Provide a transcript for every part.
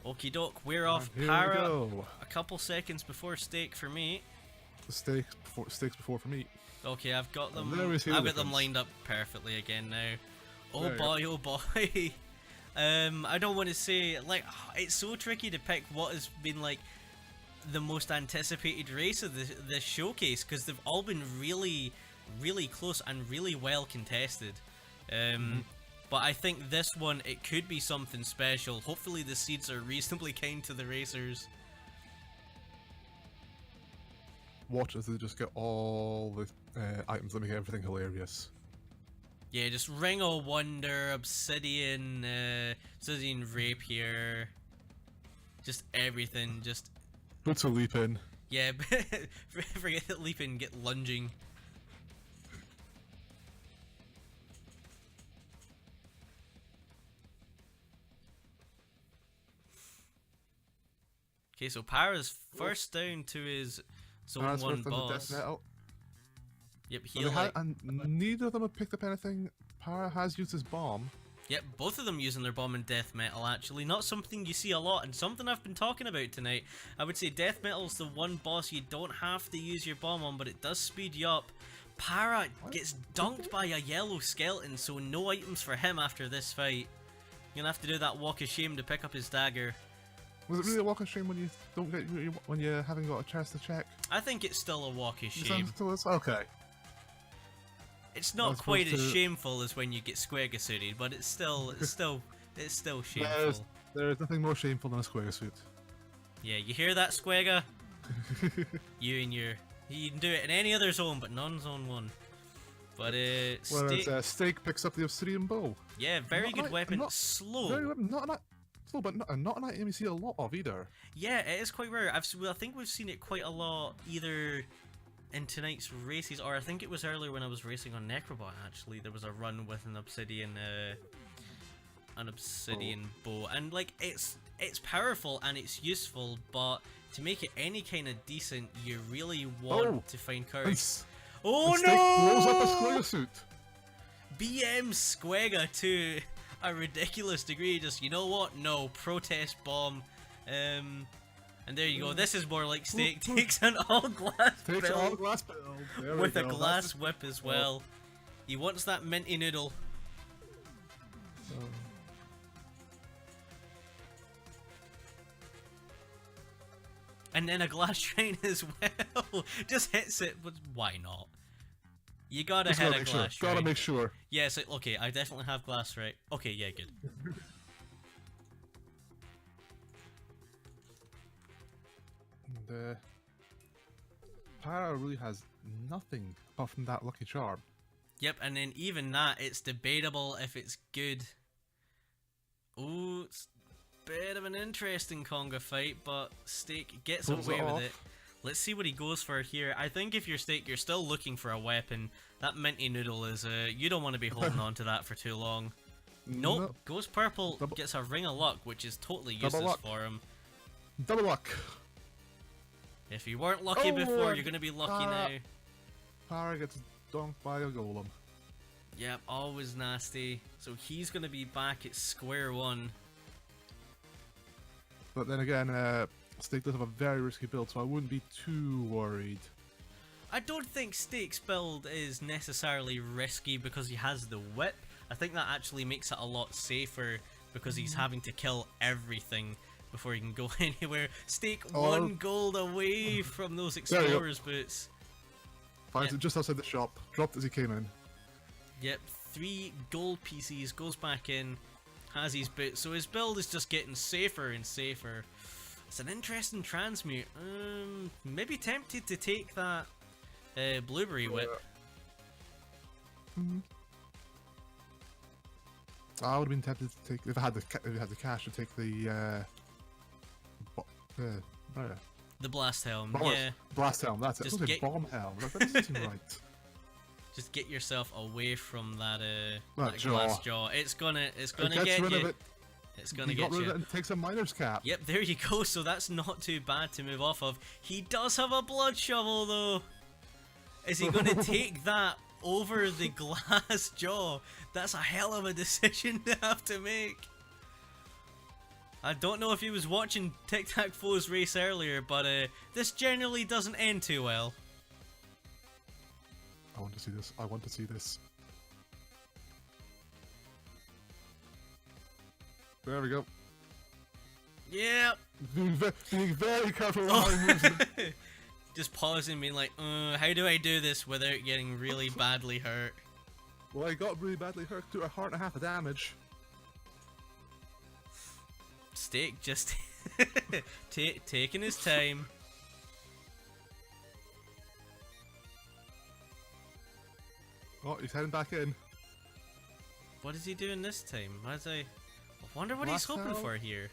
Okie doke, we're off Here we Para. go. A couple seconds before Staekk for me. The steaks before for me. Okay, I've got them. There we see I've the got them difference. lined up perfectly again now. Oh There you boy, oh boy. I don't want to say, like, it's so tricky to pick what has been like the most anticipated race of this showcase, because they've all been really, really close and really well contested. But I think this one, it could be something special. Hopefully the seeds are reasonably kind to the racers. Watch as they just get all the items that make everything hilarious. Yeah, just Ring of Wonder, Obsidian, Obsidian Rapier, just everything, just... Boots a leap in. Yeah, forget that leaping, get lunging. Okay, so Para's first down to his Zone 1 boss. Yep, and neither of them have picked up anything. Para has used his bomb. Yep, both of them using their bomb in Death Metal, actually. Not something you see a lot, and something I've been talking about tonight. I would say Death Metal's the one boss you don't have to use your bomb on, but it does speed you up. Para gets dunked by a yellow skeleton, so no items for him after this fight. You're gonna have to do that walk of shame to pick up his dagger. Was it really a walk of shame when you don't get when you haven't got a chance to check? I think it's still a walk of shame. Okay. It's not quite as shameful as when you get Squega suited, but it's still shameful. There's nothing more shameful than a Squega suit. Yeah, you hear that, Squega? You can do it in any other zone, but not in Zone 1. But Staekk picks up the Obsidian bow. Yeah, very good weapon. Slow. Slow, but not an item you see a lot of either. Yeah, it is quite rare. I think we've seen it quite a lot either in tonight's races, or I think it was earlier when I was racing on Necrobot. Actually, there was a run with an obsidian bow, and like it's powerful and it's useful, but to make it any kind of decent, you really want to find courage. Nice. Oh and no! Blows up a Squega suit. BM Squega to a ridiculous degree. Just, you know what? No, protest bomb. And there you go. This is more like Staekk. Takes an all-glass build. Takes an all-glass build. With a glass whip as well. He wants that minty noodle. And then a glass shrine as well. Just hits it, but why not? You gotta hit a glass shrine. Gotta make sure. Yes, okay, I definitely have glass right. Okay, yeah, good. Para really has nothing apart from that lucky charm. Yep, and then even that, it's debatable if it's good. Ooh, it's a bit of an interesting conga fight, but Staekk gets away with it. Let's see what he goes for here. I think if you're Staekk, you're still looking for a weapon. That minty noodle is, you don't want to be holding on to that for too long. Nope, goes purple, gets a ring of luck, which is totally useless for him. Double luck. If you weren't lucky before, you're going to be lucky now. Para gets dunked by a golem. Yep, always nasty. So he's going to be back at square one. But then again, Staekk does have a very risky build, so I wouldn't be too worried. I don't think Staekk's build is necessarily risky because he has the whip. I think that actually makes it a lot safer because he's having to kill everything before he can go anywhere. Staekk 1 gold away from those explorer's boots. Finds it just outside the shop, dropped as he came in. Yep, 3 gold pieces, goes back in, has his boots, so his build is just getting safer and safer. It's an interesting transmute. Maybe tempted to take that blueberry whip. I would have been tempted to take, if I had the cash, to take the blast helm. Yeah, blast helm. That's it. Just get bomb helm. That doesn't seem right. Just get yourself away from that that glass jaw. It's gonna get you. It's gonna get you. And takes a miner's cap. Yep, there you go. So that's not too bad to move off of. He does have a blood shovel though. Is he gonna take that over the glass jaw? That's a hell of a decision to have to make. I don't know if he was watching Tic-Tac-Foe's race earlier, but this generally doesn't end too well. I want to see this. I want to see this. There we go. Yep. Being very careful with how he moves it. Just pausing, being like, how do I do this without getting really badly hurt? Well, I got really badly hurt, to a heart and a half of damage. Staekk just taking his time. Oh, he's heading back in. What is he doing this time? I wonder what Blast he's hoping out. for here.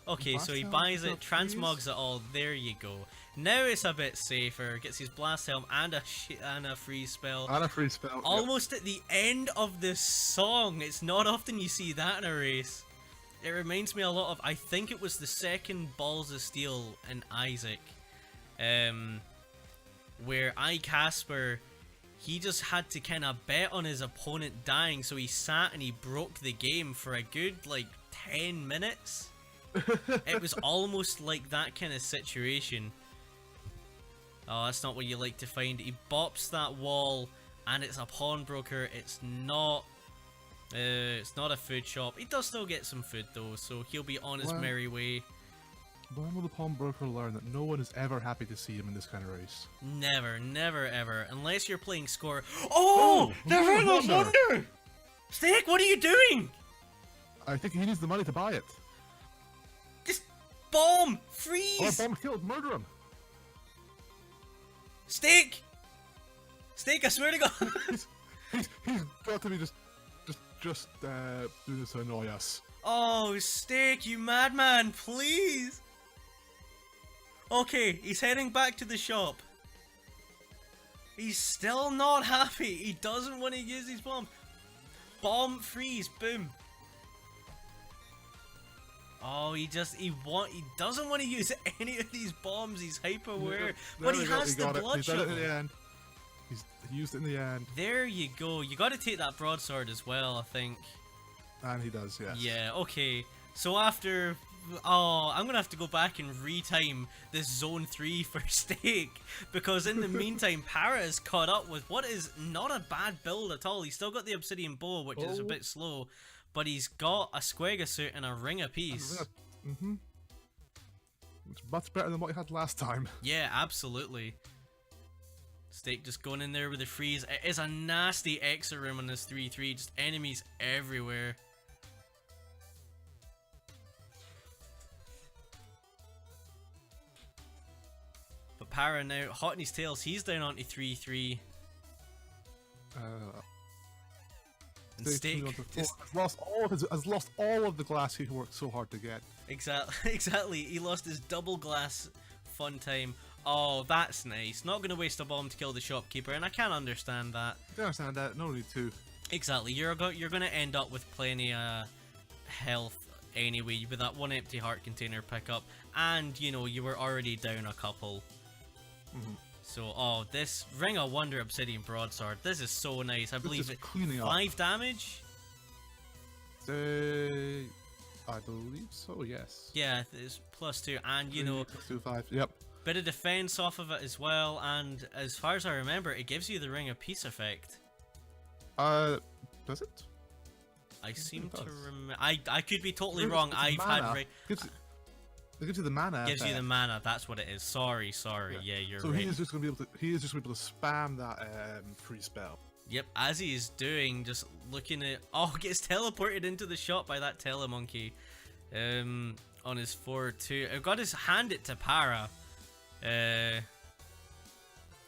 Okay, Blast so he out, buys pick it, up transmogs it all. There you go. Now it's a bit safer. Gets his blast helm and a freeze spell. And a free spell. Yep. Almost at the end of this song. It's not often you see that in a race. It reminds me a lot of, I think it was the second Balls of Steel in Isaac, where Casper, he just had to kind of bet on his opponent dying, so he sat and he broke the game for a good like 10 minutes. It was almost like that kind of situation. Oh, that's not what you like to find. He bops that wall, and it's a pawnbroker. It's not a food shop. He does still get some food though, so he'll be on his merry way. When will the pawnbroker learn that no one is ever happy to see him in this kind of race? Never, never, ever. Unless you're playing score. Oh! The Ring of Wonder! Staekk, what are you doing? I think he needs the money to buy it. Just bomb! Oh, Freeze! bomb killed! Murder him! Staekk! Staekk, I swear to God! he's got to be just doing this to annoy us. Oh, Staekk, you madman, please! Okay, he's heading back to the shop. He's still not happy. He doesn't want to use his bomb. Bomb freeze, boom. Oh, he doesn't want to use any of these bombs. He's hyper aware, but he has the blood He's done it shovel. in the end. He used it in the end. There you go. You got to take that broadsword as well, I think. And he does, yes. Yeah. Okay. So after, I'm gonna have to go back and retime this Zone 3 for Staekk, because in the meantime, Para is caught up with what is not a bad build at all. He's still got the Obsidian Bow, which is a bit slow, but he's got a Squega suit and a ring apiece. Mm-hmm. It's much better than what he had last time. Yeah, absolutely. Staekk just going in there with the freeze. It is a nasty exit room on this 3-3, just enemies everywhere. But Para now, hot in his tails, he's down onto 3-3. And Staekk has lost all of the glass he worked so hard to get. Exactly. He lost his double glass fun time. Oh, that's nice. Not gonna waste a bomb to kill the shopkeeper, and I can understand that. I understand that. No need to. Exactly. You're gonna end up with plenty of health anyway with that one empty heart container pickup, and you know you were already down a couple. So, this Ring of Wonder Obsidian Broadsword. This is so nice. I believe it. 5 damage. I believe so. Yes. Yeah, it's +2, and you know, +2/5. Yep. bit of defense off of it as well. And as far as I remember, it gives you the Ring of Peace effect. Does it? I seem to remember. I could be totally wrong. I've had. It gives you the mana. Gives you the mana. That's what it is. Sorry. Yeah, you're right. So he is just going to be able to. He is just going to be able to spam that free spell. Yep, as he's doing, just looking at. Oh, gets teleported into the shop by that telemonkey. On his 4-2. I've got to hand it to Para.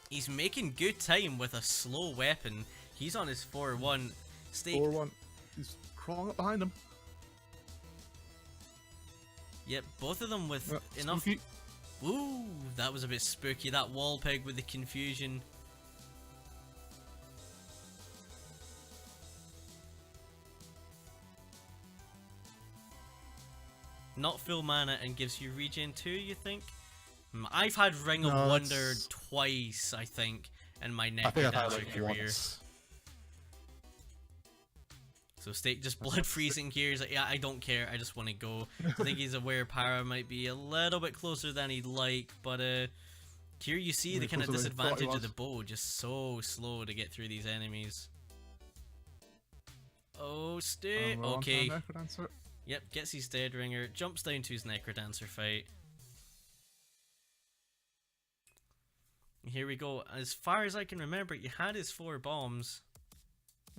He's making good time with a slow weapon. He's on his 4-1. Staekk. 4-1. He's crawling up behind him. Yep, both of them with enough. Spooky. Ooh, that was a bit spooky. That wall peg with the confusion. Not full mana and gives you regen 2, you think? I've had Ring of Wonder twice, I think, in my Necrodancer career. Once. So Staekk just blood freezing here. He's like, yeah, I don't care. I just want to go. I think he's aware Para might be a little bit closer than he'd like, but here you see the kind of disadvantage of the bow. Just so slow to get through these enemies. Oh, Staekk. Okay. Yep, gets his Dead Ringer, jumps down to his Necrodancer fight. Here we go. As far as I can remember, he had his 4 bombs.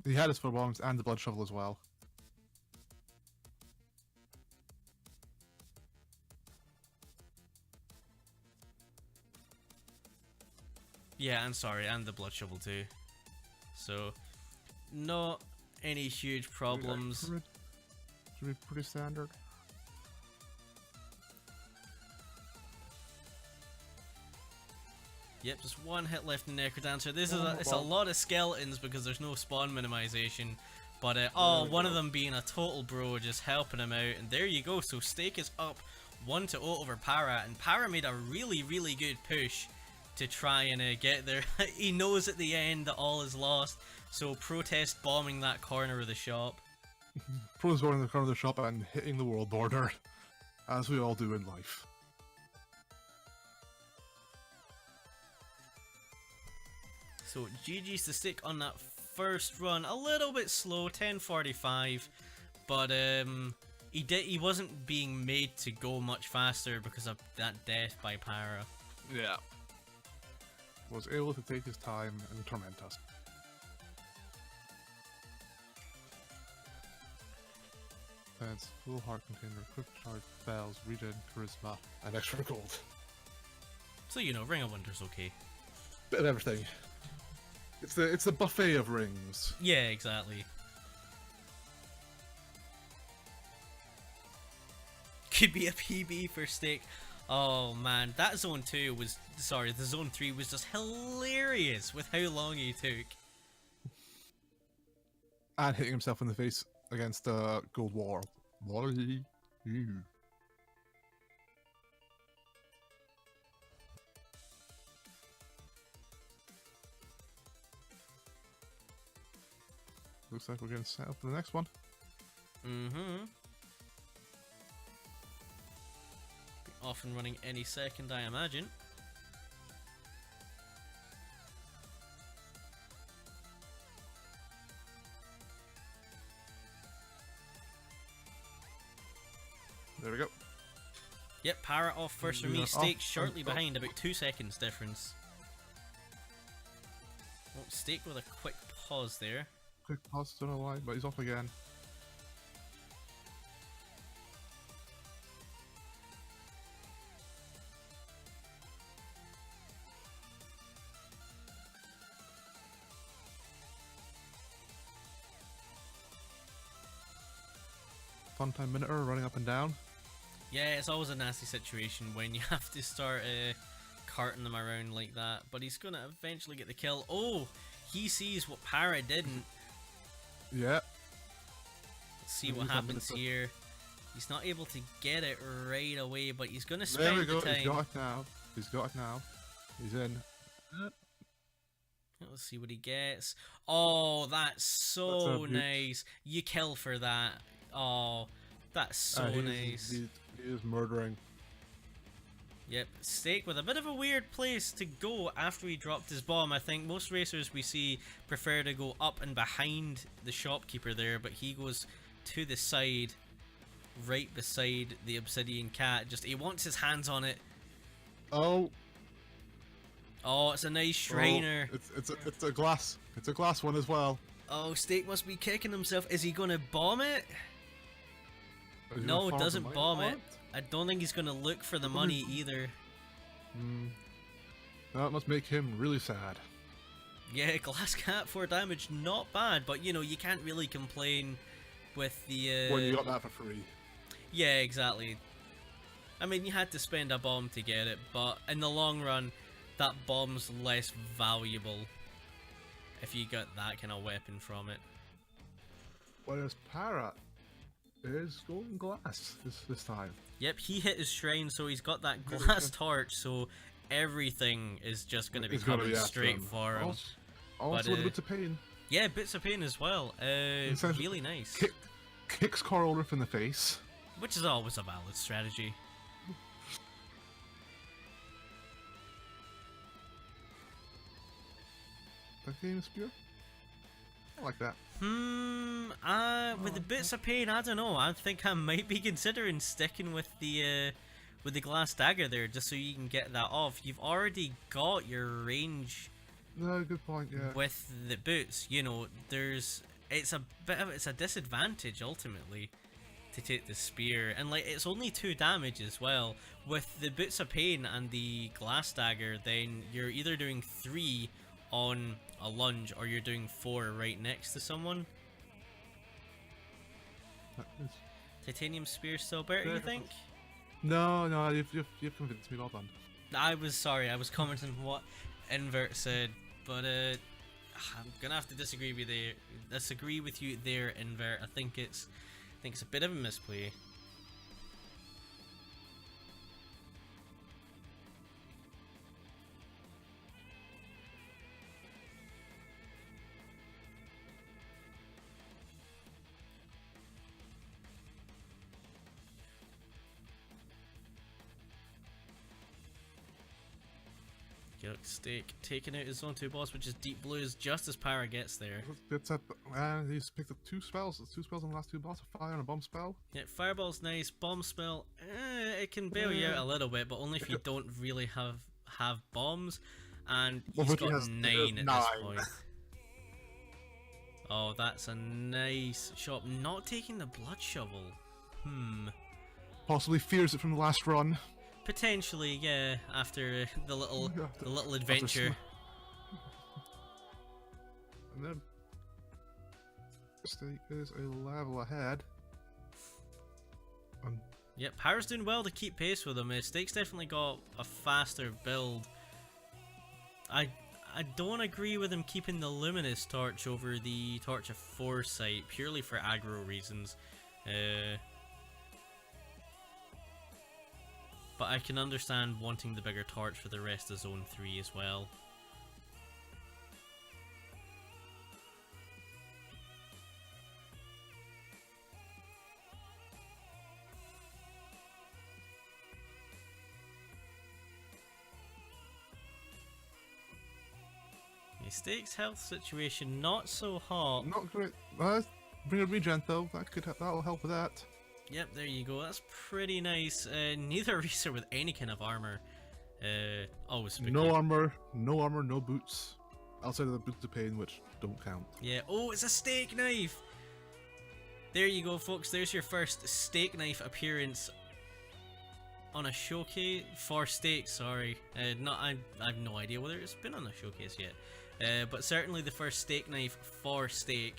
He had his 4 bombs and the Blood Shovel as well. Yeah, I'm sorry, and the Blood Shovel too. So, not any huge problems. Should be pretty standard. Yep, just 1 hit left in Necrodancer. This is it's a lot of skeletons because there's no spawn minimization. But one of them being a total bro, just helping him out. And there you go. So Staekk is up 1-0 over Para, and Para made a really good push to try and get there. He knows at the end that all is lost, so protest bombing that corner of the shop. Pro's going in the corner of the shop and hitting the world border, as we all do in life. So GG's to Staekk on that first run. A little bit slow, 10:45, but he wasn't being made to go much faster because of that death by Para. Yeah. Was able to take his time and torment us. Defense, full heart container, quick charge, bells, regen, charisma, and extra gold. So you know, Ring of Wonder's okay. Bit of everything. It's the buffet of rings. Yeah, exactly. Could be a PB for Staekk. Oh man, that zone 2 was, sorry, the zone 3 was just hilarious with how long he took. And hitting himself in the face against Gold War. Looks like we're getting set up for the next one. Mm-hmm. Be off and running any second, I imagine. There we go. Yep, Para off first for me. Staekk shortly behind, about 2 seconds difference. Oh, Staekk with a quick pause there. Quick pause, don't know why, but he's off again. Fun time minute-er running up and down. Yeah, it's always a nasty situation when you have to start carting them around like that. But he's gonna eventually get the kill. Oh, he sees what Para didn't. Yeah. Let's see what happens here. He's not able to get it right away, but he's gonna spend there we go. the time. He's got it now. He's got it now. He's in. Let's see what he gets. Oh, that's so nice. You kill for that. Oh, that's so nice. He is murdering. Yep, Staekk with a bit of a weird place to go after he dropped his bomb. I think most racers we see prefer to go up and behind the shopkeeper there, but he goes to the side, right beside the obsidian cat. Just, he wants his hands on it. Oh. Oh, it's a nice Shriner. Oh, it's a glass. It's a glass one as well. Oh, Staekk must be kicking himself. Is he gonna bomb it? No, it doesn't bomb it. I don't think he's gonna look for the money either. That must make him really sad. Yeah, glass cat 4 damage, not bad, but you know, you can't really complain with the when you got that for free. Yeah, exactly. I mean, you had to spend a bomb to get it, but in the long run, that bomb's less valuable if you got that kind of weapon from it. Whereas Para is golden glass this time. Yep, he hit his shrine, so he's got that glass torch, so everything is just going to be coming straight for him. Also a bit of pain. Yeah, bits of pain as well. Essentially, Really nice. Kicks Corolif in the face. Which is always a valid strategy. Titanium Spear? I like that. With the bits of pain, I don't know. I think I might be considering sticking with the glass dagger there, just so you can get that off. You've already got your range. No, good point. Yeah. With the boots, you know, it's a disadvantage ultimately to take the spear, and like it's only 2 damage as well. With the boots of pain and the glass dagger, then you're either doing 3 on a lunge or you're doing 4 right next to someone. Titanium spear still better, you think? No, you've convinced me. Well done. I was commenting what Invert said, but I'm gonna have to disagree with you there, Invert. I think it's a bit of a misplay. Staekk taking out his zone 2 boss, which is Deep Blues, just as Para gets there. He's picked up 2 spells. It's 2 spells on the last 2 boss, a fire and a bomb spell. Yeah, Fireball's nice. Bomb spell, it can bail you out a little bit, but only if you don't really have bombs. And he's got 9 at this point. Oh, that's a nice shot. Not taking the blood shovel. Possibly fears it from the last run. Potentially, yeah. After the little adventure. And then Staekk is a level ahead. Yep, Para's doing well to keep pace with him. Staekk's definitely got a faster build. I don't agree with him keeping the Luminous Torch over the Torch of Foresight, purely for aggro reasons. But I can understand wanting the bigger torch for the rest of Zone 3 as well. Staekk's health situation not so hot. Not great. Bring a regen though. That'll help with that. Yep, there you go. That's pretty nice. Neither of these are with any kind of armor. Always spooky. No armor, no boots. Outside of the boots of pain, which don't count. Yeah. Oh, it's a Staekk knife. There you go, folks. There's your first Staekk knife appearance on a showcase for Staekk. Sorry, I have no idea whether it's been on a showcase yet. But certainly the first Staekk knife for Staekk.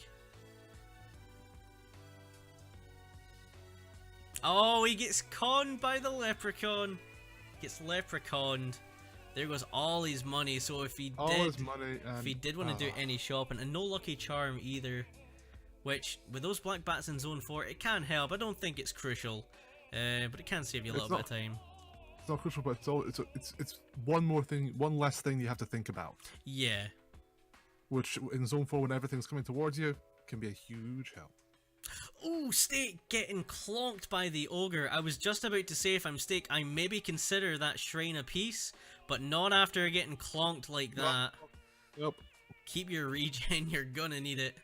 Oh, he gets conned by the leprechaun. Gets leprechaunned. There goes all his money. So if he did want to do any shopping, and no lucky charm either, which with those black bats in Zone 4, it can help. I don't think it's crucial, but it can save you a little bit of time. It's not crucial, but it's one less thing you have to think about. Yeah. Which in Zone 4, when everything's coming towards you, can be a huge help. Ooh, Staekk getting clonked by the ogre. I was just about to say, if I'm Staekk, I maybe consider that Shrine of Peace, but not after getting clonked like that. Yep. Keep your regen, you're gonna need it.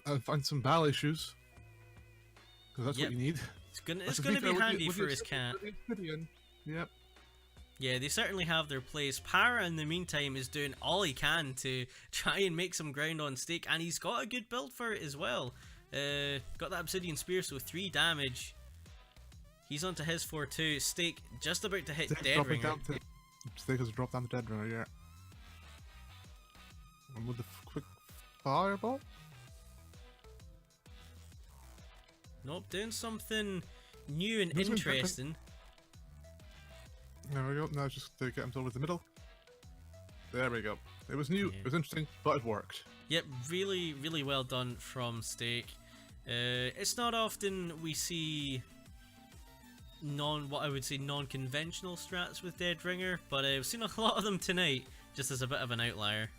And find some ballet shoes, because that's what you need. It's gonna be handy for his cat. Yep. Yeah, they certainly have their place. Para, in the meantime, is doing all he can to try and make some ground on Staekk, and he's got a good build for it as well. Got that Obsidian Spear, so 3 damage. He's onto his 4-2. Staekk just about to hit Deadringer. Staekk has dropped down to Deadringer, yeah. And with the quick fireball? Nope, doing something new and interesting. There we go. Now just to get him over the middle. There we go. It was new, it was interesting, but it worked. Yep, really, really well done from Staekk. It's not often we see what I would say non-conventional strats with Deadringer, but I've seen a lot of them tonight, just as a bit of an outlier.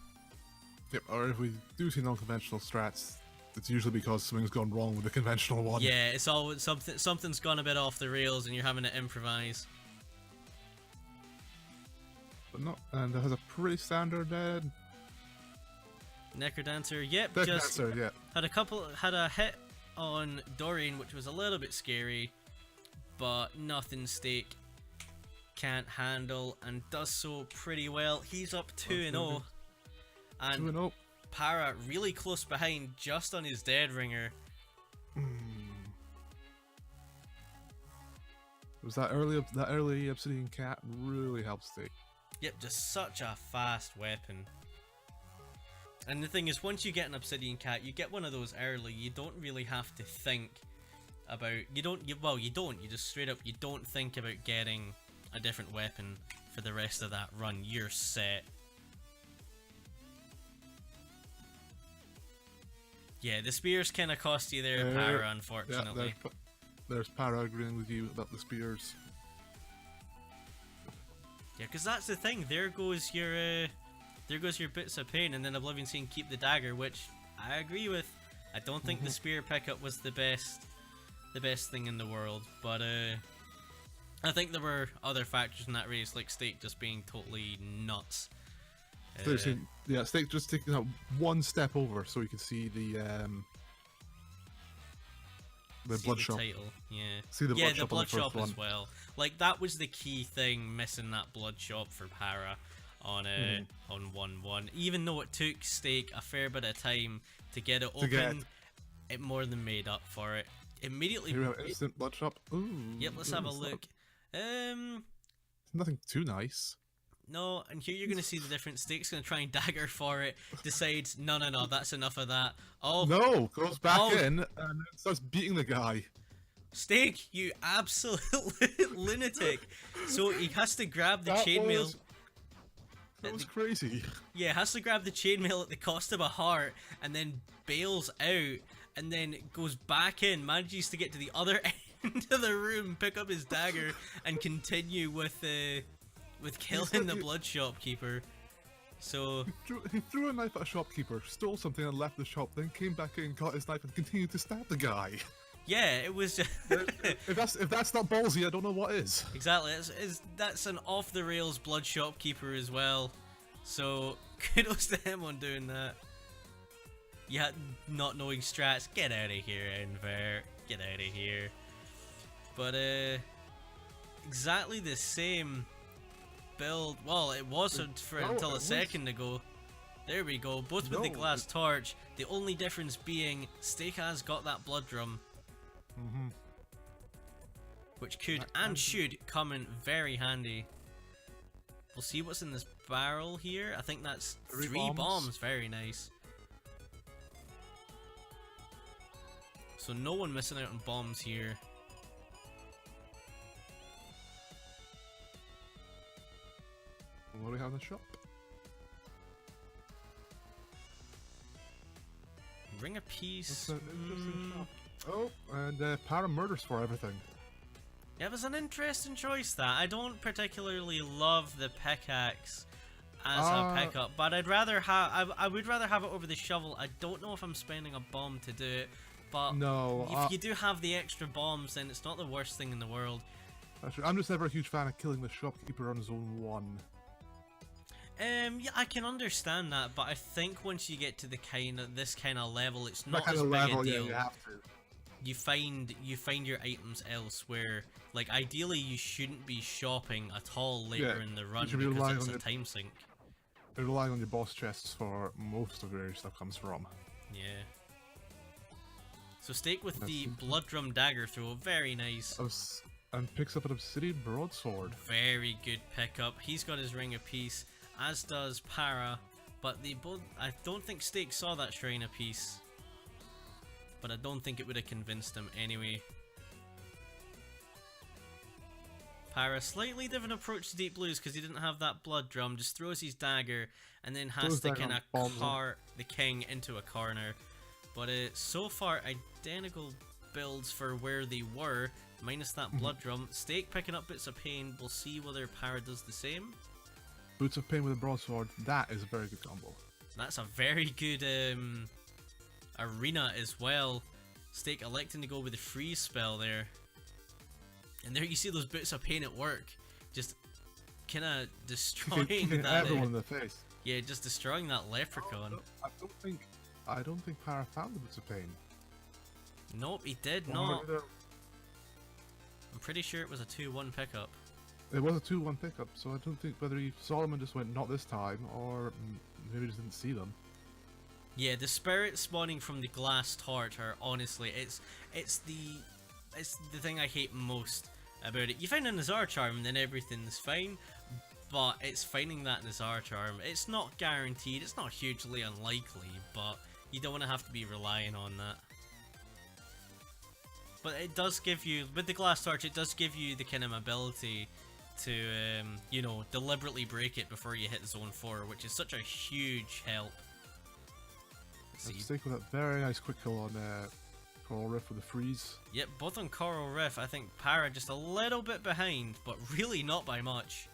Yep, or if we do see non-conventional strats, it's usually because something's gone wrong with the conventional one. Yeah, it's always something's gone a bit off the rails and you're having to improvise. But not, and it has a pretty standard Necrodancer, yep, Necrodancer, yeah. had a hit on Dorian, which was a little bit scary, but nothing Staekk can't handle, and does so pretty well. He's up 2-0, and 2-0. Para really close behind, just on his Deadringer. Was that early Obsidian Cat really helps Staekk. Yep, just such a fast weapon. And the thing is, once you get an Obsidian Cat, you get one of those early, you don't really have to think about, you just straight up, you don't think about getting a different weapon for the rest of that run. You're set. Yeah, the spears kind of cost you there, Para, unfortunately. Yeah, there's Para agreeing with you about the spears. Yeah, because that's the thing. There goes your bits of pain, and then Oblivion saying keep the dagger, which I agree with. I don't think the spear pickup was the best thing in the world, but I think there were other factors in that race, like Staekk just being totally nuts. Yeah, Staekk just taking that one step over so you can see the blood shop. Title, yeah. See the blood shop, blood on the shop first as well. Like that was the key thing, missing that blood shop for Para on 1-1. Even though it took Staekk a fair bit of time to get it open, it more than made up for it. Immediately. Here we have instant blood shop. Ooh. Yep, let's have a look. Nothing too nice. No, and here you're going to see the difference. Staekk's going to try and dagger for it, decides, no, that's enough of that. Oh, no, goes back in and starts beating the guy. Staekk, you absolute lunatic. So he has to grab the chainmail. That was crazy. Yeah, has to grab the chainmail at the cost of a heart, and then bails out, and then goes back in, manages to get to the other end of the room, pick up his dagger, and continue with killing the blood shopkeeper. So he threw a knife at a shopkeeper, stole something and left the shop, then came back in, got his knife and continued to stab the guy. Yeah, it was just if that's not ballsy, I don't know what is. Exactly, that's an off the rails blood shopkeeper as well. So kudos to him on doing that. Yeah, not knowing strats, get out of here, Enver, get out of here. But exactly the same build. Well, it wasn't until a second ago. There we go, both with the glass torch. The only difference being Staekk has got that blood drum, which could and should come in very handy. We'll see what's in this barrel here. I think that's 3 bombs. Very nice. So no one missing out on bombs here. What do we have in the shop? Ring a piece. That's an interesting shop. Oh, and Para murders for everything. Yeah, it was an interesting choice that. I don't particularly love the pickaxe as a pickup, but I would rather have it over the shovel. I don't know if I'm spending a bomb to do it, but if you do have the extra bombs, then it's not the worst thing in the world. Actually, I'm just never a huge fan of killing the shopkeeper on zone 1. Yeah, I can understand that, but I think once you get to this kind of level, it's not as big a deal. Yeah, you have to. You find your items elsewhere. Like ideally, you shouldn't be shopping at all later in the run because it's a time sink. You're relying on your boss chests for most of where your stuff comes from. Yeah. So Staekk with the blood drum dagger throw, very nice. And picks up an obsidian broadsword. Very good pickup. He's got his ring of peace, as does Para, but they both. I don't think Staekk saw that shrine of peace, but I don't think it would have convinced him anyway. Para, slightly different approach to Deep Blues because he didn't have that blood drum, just throws his dagger and then has to kind of cart the king into a corner. But so far, identical builds for where they were, minus that blood drum. Staekk picking up Boots of Pain. We'll see whether Para does the same. Boots of Pain with a broadsword, that is a very good combo. That's a very good arena as well. Staekk electing to go with the freeze spell there. And there you see those Boots of Pain at work. Just kind of destroying that. Everyone in the face. Yeah, just destroying that leprechaun. I don't think Para found the Boots of Pain. Nope, he did not. I'm pretty sure it was a 2-1 pickup. It was a 2-1 pickup, so I don't think whether Solomon just went not this time, or maybe just didn't see them. Yeah, the spirits spawning from the glass torch are honestly, it's the thing I hate most about it. You find a Nazar charm, then everything's fine, but it's finding that Nazar charm. It's not guaranteed. It's not hugely unlikely, but you don't want to have to be relying on that. But it does give you, with the glass torch, it does give you the kind of ability to, you know, deliberately break it before you hit zone 4, which is such a huge help. Staekk with that very nice quick kill on Coral Rift with the freeze. Yep, both on Coral Rift. I think Para just a little bit behind, but really not by much.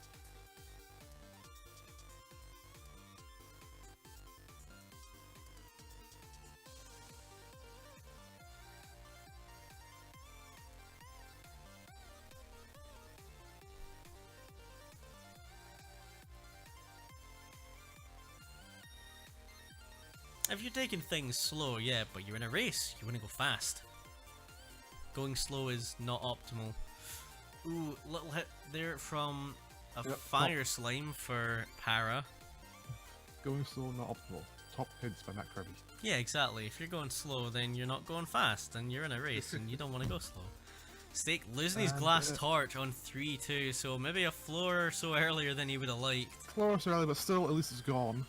If you're taking things slow, yeah, but you're in a race, you want to go fast. Going slow is not optimal. Ooh, little hit there from a fire slime for Para. Going slow, not optimal. Top hints by Matt Kirby. Yeah, exactly. If you're going slow, then you're not going fast, and you're in a race, and you don't want to go slow. Staekk losing his glass torch on 3-2, so maybe a floor or so earlier than he would have liked. Floor so early, but still, at least it's gone.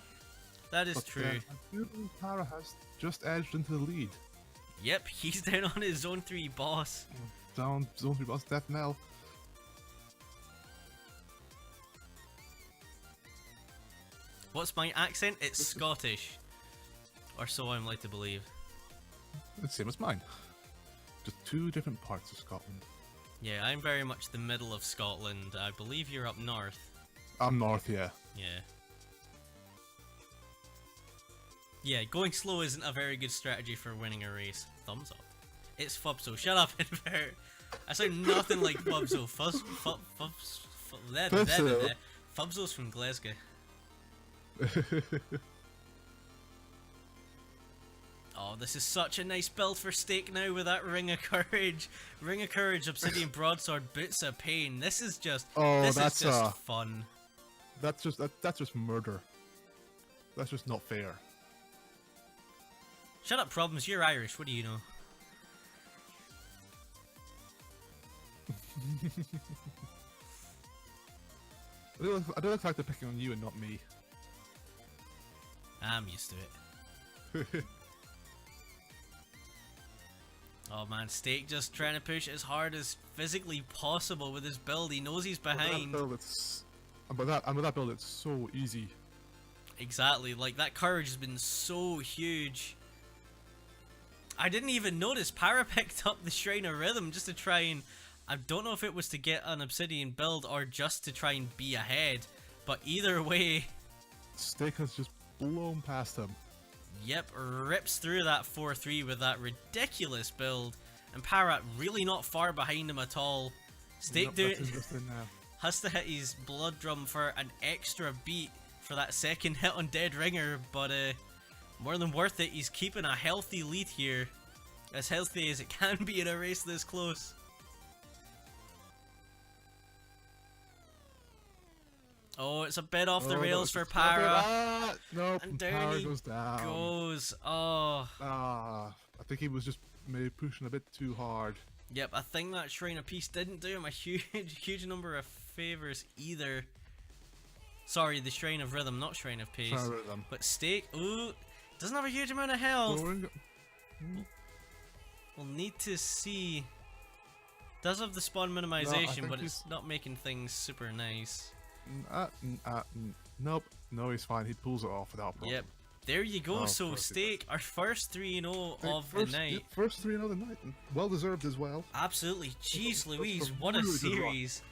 That is true. Para has just edged into the lead. Yep, he's down on his Zone 3 boss. Down Zone 3 boss, Death Knell. What's my accent? It's Scottish. Or so I'm led to believe. The same as mine. Just two different parts of Scotland. Yeah, I'm very much the middle of Scotland. I believe you're up north. I'm north, yeah. Yeah. Yeah, going slow isn't a very good strategy for winning a race. Thumbs up. It's Fubso. Shut up, Invert. I sound nothing like Fubso. Fubso's from Glasgow. Oh, this is such a nice build for Staekk now with that Ring of Courage. Ring of Courage, Obsidian Broadsword, Boots of Pain. This is just fun. That's just murder. That's just not fair. Shut up, Problems. You're Irish. What do you know? I do like the fact they're picking on you and not me. I'm used to it. Oh man, Staekk just trying to push as hard as physically possible with his build. He knows he's behind. With that build, it's so easy. Exactly, like that courage has been so huge. I didn't even notice Para picked up the Shrine of Rhythm just to try and... I don't know if it was to get an Obsidian build or just to try and be ahead, but either way... Staekk has just blown past him. Yep, rips through that 4-3 with that ridiculous build, and Para really not far behind him at all. Staekk has to hit his blood drum for an extra beat for that second hit on Dead Ringer, but more than worth it. He's keeping a healthy lead here, as healthy as it can be in a race this close. Oh, it's a bit off the rails for Para. Nope, and down Para he goes down. Oh. I think he was just maybe pushing a bit too hard. Yep, I think that Shrine of Peace didn't do him a huge number of favors either. Sorry, the Shrine of Rhythm, not Shrine of Peace. But Staekk, ooh, doesn't have a huge amount of health. We'll need to see. Does have the spawn minimization, but it's not making things super nice. Nope. No, he's fine. He pulls it off without problem. Yep. There you go. Oh, So of course he Staekk, our first 3-0 of the First, night. yeah, first 3-0 of the night. And well deserved as well. Absolutely. Jeez That's Louise, a what a really good run. series.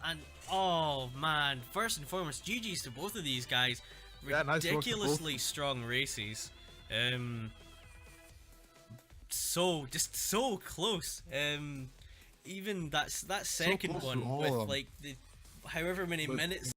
And oh man, first and foremost, GG's to both of these guys. Yeah, nice work to both. Ridiculously strong races. Just so close. Even that second close to one all with of them. like the however many minutes